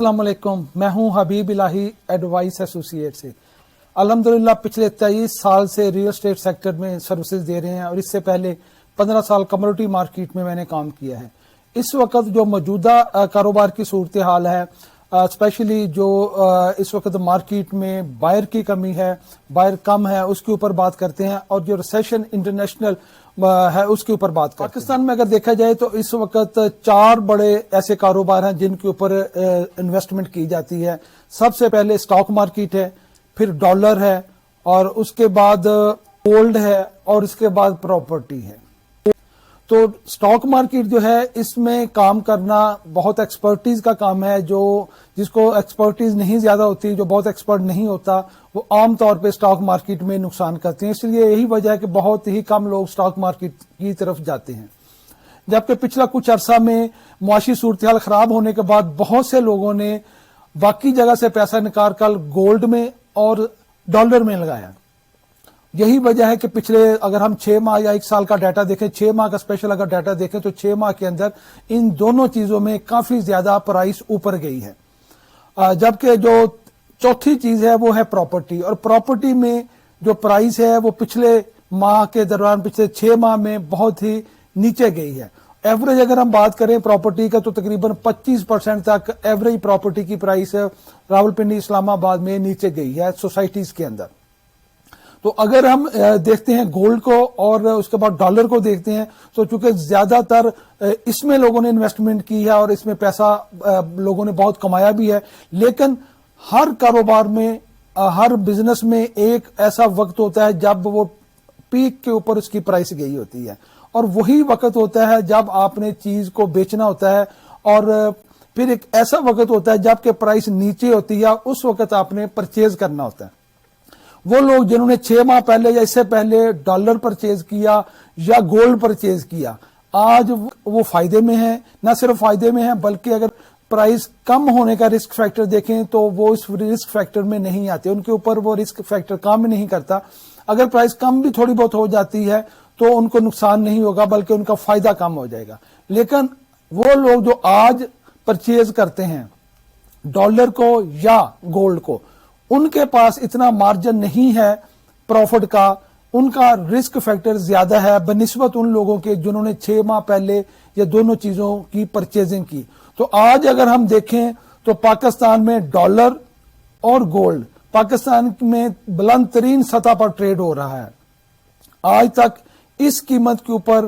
अस्सलाम वालेकुम, मैं हूं हबीब इलाही एडवाइस एसोसिएट से। अल्हम्दुलिल्लाह पिछले 23 साल से रियल एस्टेट सेक्टर में सर्विसेज दे रहे हैं और इससे पहले 15 साल कमोडिटी मार्केट में मैंने काम किया है। इस वक्त जो मौजूदा कारोबार की सूरत हाल है, स्पेशली जो इस वक्त मार्केट में बायर की कमी है, बायर कम है, उसके ऊपर बात करते हैं और जो रिसेशन इंटरनेशनल है उसके ऊपर बात करते हैं। पाकिस्तान में अगर देखा जाए तो इस वक्त 4 बड़े ऐसे कारोबार हैं जिनके ऊपर इन्वेस्टमेंट की जाती है। सबसे पहले स्टॉक मार्केट है, फिर डॉलर है और उसके बाद गोल्ड है और उसके बाद प्रॉपर्टी है। तो स्टॉक मार्केट जो है इसमें काम करना बहुत एक्सपर्टीज का काम है। जो जिसको एक्सपर्टीज नहीं ज्यादा होती, जो बहुत एक्सपर्ट नहीं होता, वो आम तौर पे स्टॉक मार्केट में नुकसान करते हैं। इसलिए यही वजह है कि बहुत ही कम लोग स्टॉक मार्केट की तरफ जाते हैं। जबकि पिछला कुछ अरसा में मुआशी सूरत हाल खराब होने के बाद बहुत से लोगों ने बाकी जगह से पैसा निकाल कर गोल्ड में और डॉलर में लगाया। यही वजह है कि पिछले अगर हम 6 माह या 1 साल का डाटा देखें, 6 माह का स्पेशल अगर डाटा देखें तो 6 माह के अंदर इन दोनों चीजों में काफी ज्यादा प्राइस ऊपर गई है। जबकि जो चौथी चीज है वो है प्रॉपर्टी, और प्रॉपर्टी में जो प्राइस है वो पिछले माह के दौरान पिछले 6 माह में बहुत ही नीचे गई है। एवरेज अगर हम बात करें प्रॉपर्टी का तो तकरीबन 25% तक एवरेज प्रॉपर्टी की प्राइस रावलपिंडी इस्लामाबाद में नीचे गई है सोसाइटीज के अंदर। तो अगर हम देखते हैं गोल्ड को और उसके बाद डॉलर को देखते हैं तो चूंकि ज्यादातर इसमें लोगों ने इन्वेस्टमेंट की है और इसमें पैसा लोगों ने बहुत कमाया भी है, लेकिन हर कारोबार में हर बिजनेस में एक ऐसा वक्त होता है जब वो पीक के ऊपर उसकी प्राइस गई होती है, और वही वक्त होता है जब आपने चीज को बेचना होता है, और फिर एक ऐसा वक्त होता है जबकि प्राइस नीचे होती है, उस वक्त आपने परचेज करना होता है। वो लोग जिन्होंने 6 माह पहले या इससे पहले डॉलर परचेज किया या गोल्ड परचेज किया, आज वो फायदे में है। ना सिर्फ फायदे में है बल्कि अगर प्राइस कम होने का रिस्क फैक्टर देखें तो वो इस रिस्क फैक्टर में नहीं आते, उनके ऊपर वो रिस्क फैक्टर काम नहीं करता। अगर प्राइस कम भी थोड़ी बहुत हो जाती है तो उनको नुकसान नहीं होगा बल्कि उनका फायदा कम हो जाएगा। लेकिन वो लोग जो आज परचेज करते हैं डॉलर को या गोल्ड को, उनके पास इतना मार्जिन नहीं है प्रॉफिट का, उनका रिस्क फैक्टर ज्यादा है बनिस्बत उन लोगों के जिन्होंने 6 माह पहले ये दोनों चीजों की परचेजिंग की। तो आज अगर हम देखें तो पाकिस्तान में डॉलर और गोल्ड पाकिस्तान में बुलंद तरीन सतह पर ट्रेड हो रहा है। आज तक इस कीमत के ऊपर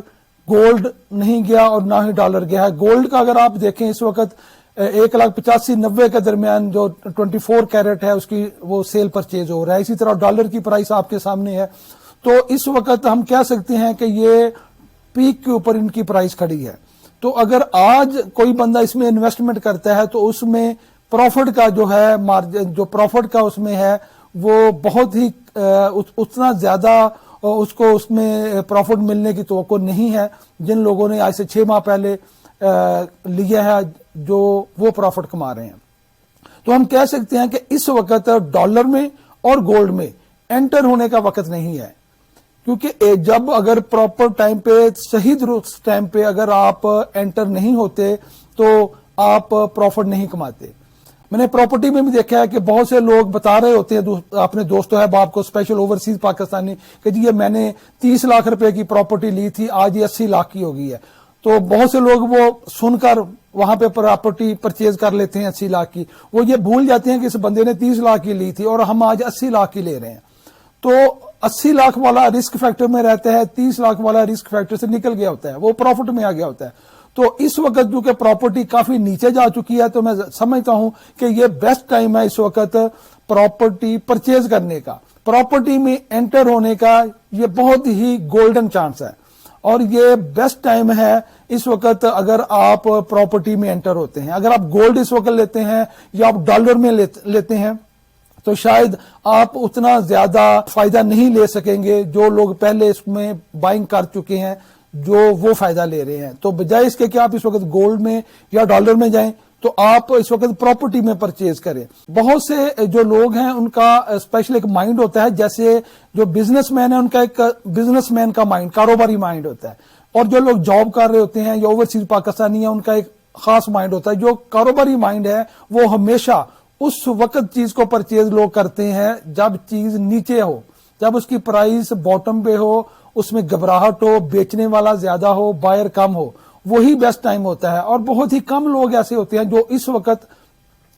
गोल्ड नहीं गया और ना ही डॉलर गया है। गोल्ड का अगर आप देखें इस वक्त 1,85,90 के दरमियान जो 24 कैरेट है उसकी वो सेल परचेज हो रहा है। इसी तरह डॉलर की प्राइस आपके सामने है। तो इस वक्त हम कह सकते हैं कि ये पीक के ऊपर इनकी प्राइस खड़ी है। तो अगर आज कोई बंदा इसमें इन्वेस्टमेंट करता है तो उसमें प्रॉफिट का जो है मार्जिन, जो प्रॉफिट का उसमें है वो बहुत ही उतना ज्यादा उसको उसमें प्रॉफिट मिलने की तवक्को नहीं है जिन लोगों ने आज से 6 माह पहले लिया है जो वो प्रॉफिट कमा रहे हैं। तो हम कह सकते हैं कि इस वक्त डॉलर में और गोल्ड में एंटर होने का वक्त नहीं है, क्योंकि जब अगर प्रॉपर टाइम पे सही टाइम पे अगर आप एंटर नहीं होते तो आप प्रॉफिट नहीं कमाते। मैंने प्रॉपर्टी में भी देखा है कि बहुत से लोग बता रहे होते हैं अपने दोस्तों है बाप को, स्पेशल ओवरसीज पाकिस्तानी, कि जी ये मैंने 30 लाख रुपए की प्रॉपर्टी ली थी, आज ये 80 लाख की हो गई है। तो बहुत से लोग वो सुनकर वहां पे प्रॉपर्टी परचेज कर लेते हैं 80 लाख की। वो ये भूल जाते हैं कि इस बंदे ने 30 लाख की ली थी और हम आज 80 लाख की ले रहे हैं। तो 80 लाख वाला रिस्क फैक्टर में रहता है, 30 लाख वाला रिस्क फैक्टर से निकल गया होता है, वो प्रॉफिट में आ गया होता है। तो इस वक्त जो कि प्रॉपर्टी काफी नीचे जा चुकी है, तो मैं समझता हूं कि ये बेस्ट टाइम है इस वक्त प्रॉपर्टी परचेज करने का, प्रॉपर्टी में एंटर होने का ये बहुत ही गोल्डन चांस है और ये बेस्ट टाइम है इस वक्त अगर आप प्रॉपर्टी में एंटर होते हैं। अगर आप गोल्ड इस वक्त लेते हैं या आप डॉलर में लेते हैं तो शायद आप उतना ज्यादा फायदा नहीं ले सकेंगे जो लोग पहले इसमें बाइंग कर चुके हैं, जो वो फायदा ले रहे हैं। तो बजाय इसके कि आप इस वक्त गोल्ड में या डॉलर में जाएं तो आप इस वक्त प्रॉपर्टी में परचेज करें। बहुत से जो लोग हैं उनका स्पेशल एक माइंड होता है, जैसे जो बिजनेसमैन है उनका एक बिजनेसमैन का माइंड, कारोबारी माइंड होता है, और जो लोग जॉब कर रहे होते हैं या ओवरसीज पाकिस्तानी है उनका एक خاص مائنڈ ہوتا ہے. جو کاروباری مائنڈ ہے وہ ہمیشہ اس وقت چیز کو پرچیز لوگ کرتے ہیں جب چیز نیچے ہو, جب اس کی پرائس باٹم پہ ہو, اس میں گھبراہٹ ہو, بیچنے والا زیادہ ہو, بائر کم ہو, وہی بیسٹ ٹائم ہوتا ہے. اور بہت ہی کم لوگ ایسے ہوتے ہیں جو اس وقت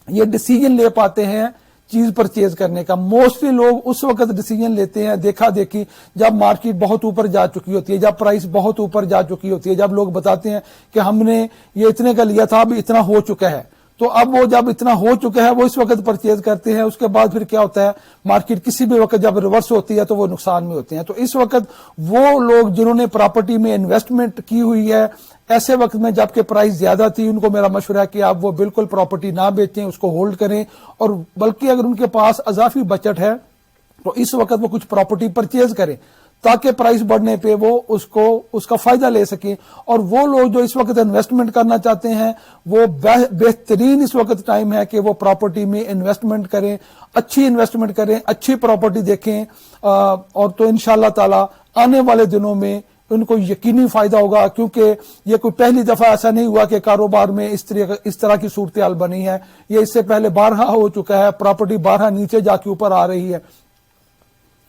یہ ڈیسیجن لے پاتے ہیں چیز پرچیز کرنے کا. موسٹلی لوگ اس وقت ڈیسیجن لیتے ہیں دیکھا دیکھی جب مارکیٹ بہت اوپر جا چکی ہوتی ہے, جب پرائس بہت اوپر جا چکی ہوتی ہے, جب لوگ بتاتے ہیں کہ ہم نے یہ اتنے کا لیا تھا اب اتنا ہو چکا ہے, تو اب وہ جب اتنا ہو چکا ہے وہ اس وقت پرچیز کرتے ہیں. اس کے بعد پھر کیا ہوتا ہے, مارکیٹ کسی بھی وقت جب ریورس ہوتی ہے تو وہ نقصان میں ہوتے ہیں. تو اس وقت وہ لوگ جنہوں نے پراپرٹی میں انویسٹمنٹ کی ہوئی ہے ایسے وقت میں جبکہ پرائس زیادہ تھی, ان کو میرا مشورہ ہے کہ آپ وہ بالکل پراپرٹی نہ بیچیں, اس کو ہولڈ کریں, اور بلکہ اگر ان کے پاس اضافی بجٹ ہے تو اس وقت وہ کچھ پراپرٹی پرچیز کریں تاکہ پرائس بڑھنے پہ وہ اس کا فائدہ لے سکیں. اور وہ لوگ جو اس وقت انویسٹمنٹ کرنا چاہتے ہیں وہ بہترین اس وقت ٹائم ہے کہ وہ پراپرٹی میں انویسٹمنٹ کریں, اچھی انویسٹمنٹ کریں, اچھی پراپرٹی دیکھیں, اور تو انشاءاللہ تعالی آنے والے دنوں میں ان کو یقینی فائدہ ہوگا. کیونکہ یہ کوئی پہلی دفعہ ایسا نہیں ہوا کہ کاروبار میں اس طرح کی صورتحال بنی ہے, یہ اس سے پہلے بارہا ہو چکا ہے. پراپرٹی بارہا نیچے جا کے اوپر آ رہی ہے,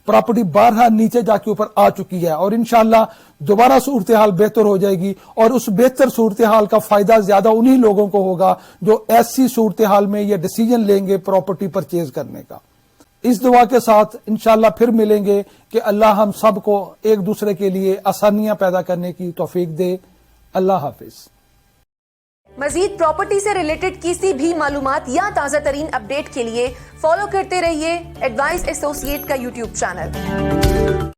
پراپرٹی بارہا نیچے جا کے اوپر آ چکی ہے, اور انشاءاللہ دوبارہ صورتحال بہتر ہو جائے گی. اور اس بہتر صورتحال کا فائدہ زیادہ انہی لوگوں کو ہوگا جو ایسی صورتحال میں یہ ڈیسیجن لیں گے پراپرٹی پرچیز کرنے کا. اس دعا کے ساتھ انشاءاللہ پھر ملیں گے کہ اللہ ہم سب کو ایک دوسرے کے لیے آسانیاں پیدا کرنے کی توفیق دے. اللہ حافظ. مزید پراپرٹی سے ریلیٹڈ کسی بھی معلومات یا تازہ ترین اپڈیٹ کے لیے فالو کرتے رہیے ایڈوائز ایسوسی ایٹ کا یوٹیوب چینل.